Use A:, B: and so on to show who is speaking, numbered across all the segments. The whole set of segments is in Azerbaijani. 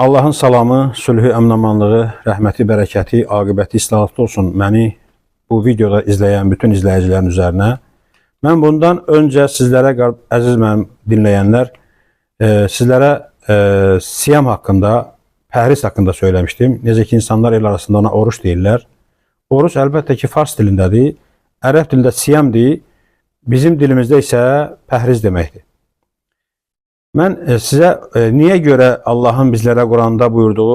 A: Allahın salamı, sülhü, əminamanlığı, rəhməti, bərəkəti, aqibəti, islahatı olsun məni bu videoda izləyən bütün izləyicilərin üzərinə. Mən bundan öncə sizlərə, əziz mənim dinləyənlər, sizlərə siyam haqqında, pəhriz haqqında söyləmişdim. Necə ki, insanlar el arasında ona oruç deyirlər. Oruç əlbəttə ki, fars dilindədir, ərəb dilində siyamdir, bizim dilimizdə isə pəhriz deməkdir. Mən sizə niyə görə Allahın bizlərə Quranda buyurduğu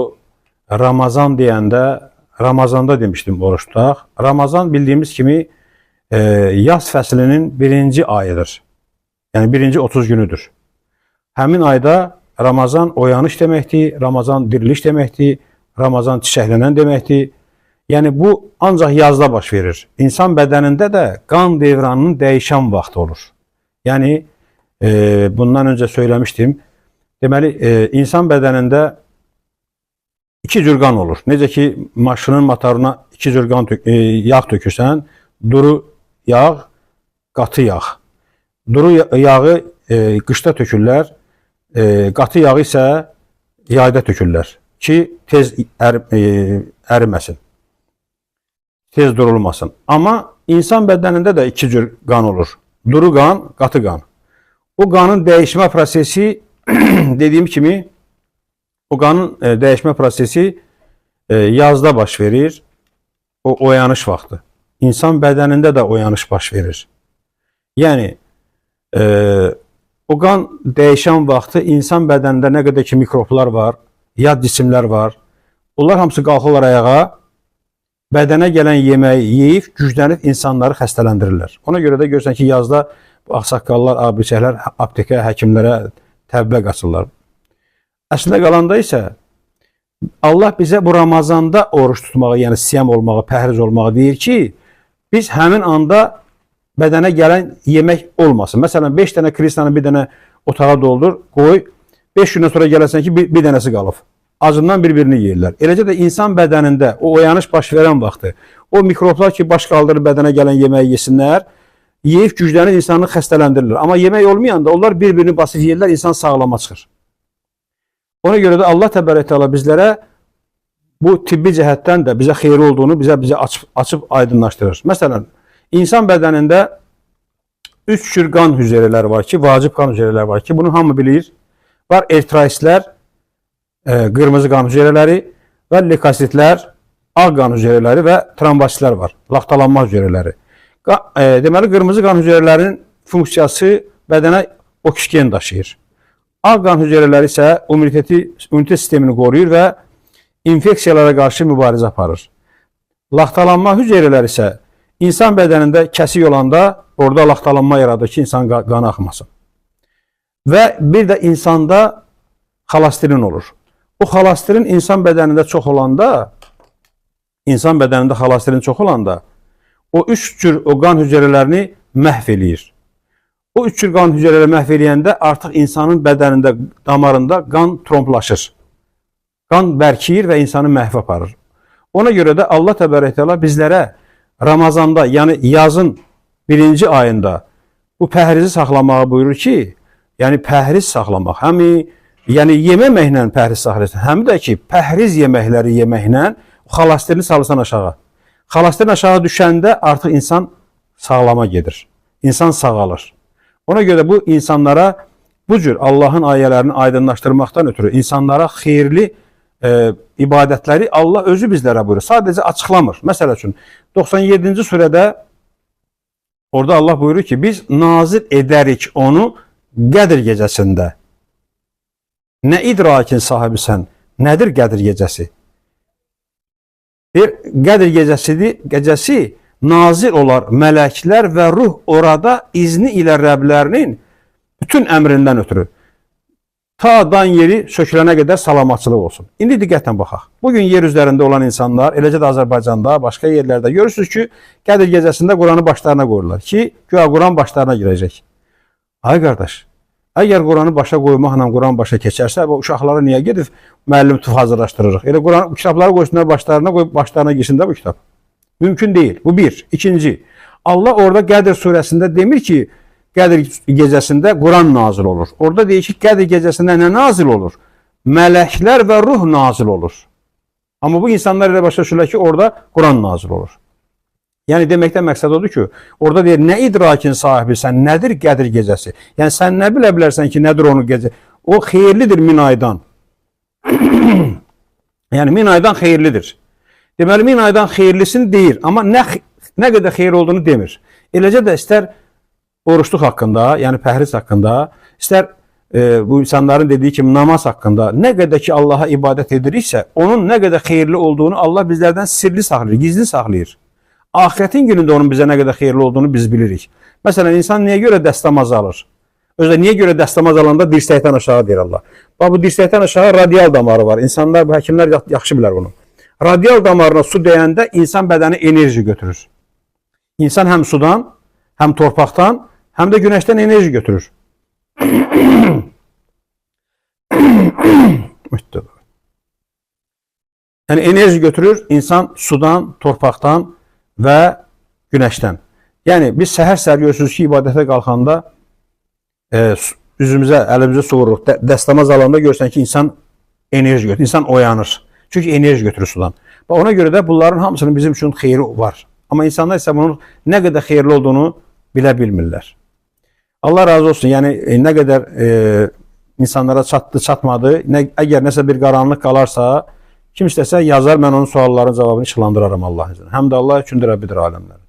A: Ramazan deyəndə, Ramazanda demişdim oruç tutaq. Ramazan bildiyimiz kimi yaz fəslinin birinci ayıdır. Yəni birinci 30 günüdür. Həmin ayda Ramazan oyanış deməkdir, Ramazan diriliş deməkdir, Ramazan çiçəklənən deməkdir. Yəni bu ancaq yazda baş verir. İnsan bədənində də qan devranının dəyişən vaxtı olur. Yəni bundan öncə söyləmişdim. Deməli, insan bədənində iki cür qan olur. Necə ki, maşının motoruna iki cür yağ tökürsən, duru yağ, qatı yağ. Duru yağı qışda tökürlər, qatı yağı isə yayda tökürlər ki, tez əriməsin, tez durulmasın. Amma insan bədənində də iki cür qan olur. Duru qan, qatı qan. O qanın dəyişmə prosesi, dediyim kimi, o qanın dəyişmə prosesi yazda baş verir, o oyanış vaxtı. İnsan bədənində də oyanış baş verir. Yəni, o qan dəyişən vaxtı insan bədənində nə qədər ki mikroblar var, yad cisimlər var, onlar hamısı qalxırlar ayağa, bədənə gələn yeməyi yeyib, güclənib insanları xəstələndirirlər. Ona görə də görürsən ki, yazda ağsaqqallar, abirçəklər aptekə, həkimlərə təbbə qaçırlar. Əslində qalanda isə Allah bizə bu Ramazanda oruç tutmağı, yəni siyam olmağı, pəhriz olmağı deyir ki, biz həmin anda bədənə gələn yemək olmasın. Məsələn, 5 dənə kristalını bir dənə otağa doldur, qoy, 5 gündən sonra gələsən ki, bir dənəsi qalıb. Acından bir-birini yeyirlər. Eləcə də insan bədənində o oyanış baş verən vaxtı, o mikroblar ki, baş qaldırır bədənə gələn yeməyi yesinlər, yeyib güclənir, insanı xəstələndirirlər. Amma yemək olmayanda onlar bir-birini basıb yeyirlər, insan sağlama çıxır. Ona görə də Allah təbarək təala bizlərə bu tibbi cəhətdən də bizə xeyri olduğunu bizə açıb aydınlaşdırır. Məsələn, insan bədənində 3 cür qan hüceyrələri var ki, vacib qan hüceyrələri var ki, bunu hamı bilir. Var eritroisitlər, qırmızı qan hüceyrələri və leykositlər, ağ qan hüceyrələri və trombositlər var, laxtalanma hüceyrələri. Deməli, qırmızı qan hüceyrələrinin funksiyası bədənə oksigen daşıyır. Ağ qan hüceyrələri isə immunitet sistemini qoruyur və infeksiyalara qarşı mübarizə aparır. Laxtalanma hüceyrələri isə insan bədənində kəsik olanda orada laxtalanma yaradır ki, insan qanı axmasın. Və bir də insanda xolasterin olur. O xolasterin insan bədənində çox olanda, o 3 cür o qan hüceyrələrini məhv eləyir. O 3 cür qan hüceyrələri məhv eləyəndə artıq insanın bədənində, damarında qan tromblaşır. Qan bərkiyir və insanı məhv aparır. Ona görə də Allah təbarək təala bizlərə Ramazanda, yəni yazın birinci ayında bu pəhrizi saxlamağı buyurur ki, yəni pəhriz saxlamaq, yəni yeməklə pəhriz saxlayırsan, həm də ki, pəhriz yeməkləri yeməklə xolasterini salırsan aşağı. Xolasterin aşağı düşəndə artıq insan sağlama gedir. İnsan sağalır. Ona görə bu insanlara bu cür Allahın ayələrini aydınlaşdırmaqdan ötürü insanlara xeyirli ibadətləri Allah özü bizlərə buyurur. Sadəcə açıqlamır. Məsəl üçün 97-ci surədə orada Allah buyurur ki, biz nazil edərik onu Qədr gecəsində. Nə idrakin sahibisən? Nədir Qədr gecəsi? Qədr gecəsi nazil olar mələklər və ruh orada izni ilə Rəblərinin bütün əmrindən ötürü. Ta dan yeri sökülənə qədər salamatçılıq olsun. İndi diqqətlə baxaq. Bugün yer üzərində olan insanlar, eləcə də Azərbaycanda, başqa yerlərdə görürsünüz ki, Qədr gecəsində Quranı başlarına qoyurlar ki, güya Quran başlarına girəcək. Ay qardaş, əgər Quranı başa qoymaqla Quran başa keçərsə, uşaqlara niyə gedib müəllim hazırlaşdırırıq? Elə kitabları qoysunlar başlarına, qoyub başlarına girsin də bu kitab. Mümkün deyil. Bu bir. İkinci, Allah orada Qədr surəsində demir ki, Qədr gecəsində Quran nazil olur. Orada deyir ki, Qədr gecəsində nə nazil olur? mələklər və ruh nazil olur. Amma bu insanlar elə başa düşürlər ki, orada Quran nazil olur. Yəni deməkdən məqsəd odur ki, orada deyir, nə idrakin sahibisən, nədir Qədir gecəsi? Yəni sən nə bilə bilərsən ki, nədir onun gecə? O xeyirlidir 1000 aydan. Yəni 1000 aydan xeyirlidir. Deməli 1000 aydan xeyirlisini deyir, amma nə qədər xeyir olduğunu demir. Eləcə də istər oruçluq haqqında, yəni pəhriz haqqında, istər bu insanların dediyi kimi namaz haqqında nə qədər ki Allaha ibadət ediriksə, onun nə qədər xeyirli olduğunu Allah bizlərdən sirli saxlayır, gizli saxlayır. Ahirətin günündə onun bizə nə qədər xeyirli olduğunu biz bilirik. Məsələn, insan niyə görə dəstəmaz alır? Özdə niyə görə dəstəmaz alanda dirsəkdən aşağı deyir Allah. Bax, bu dirsəkdən aşağı radial damarı var. İnsanlar, bu həkimlər yaxşı bilər bunu. Radial damarına su dəyəndə insan bədəni enerji götürür. İnsan həm sudan, həm torpaqdan, həm də günəşdən enerji götürür. Yəni enerji götürür insan sudan, torpaqdan və günəşdən. Yəni biz səhər görürsünüz ki, ibadətə qalxanda üzümüzə, əlimizə su vururuq. Dəstəmaz alanda görürsən ki, insan enerji götürür, insan oyanır. Çünki enerji götürür sudan. Ona görə də bunların hamısının bizim üçün xeyri var. Amma insanlar isə bunun nə qədər xeyirli olduğunu bilə bilmirlər. Allah razı olsun. Yəni nə qədər insanlara çatdı, çatmadı. Əgər nəsə bir qaranlıq qalarsa, kim istəsə yazar, mən onun suallarının cavabını işlandıraram Allah'ın izniyle. Həm də Allah üçündür Rəbbidir aləmlər.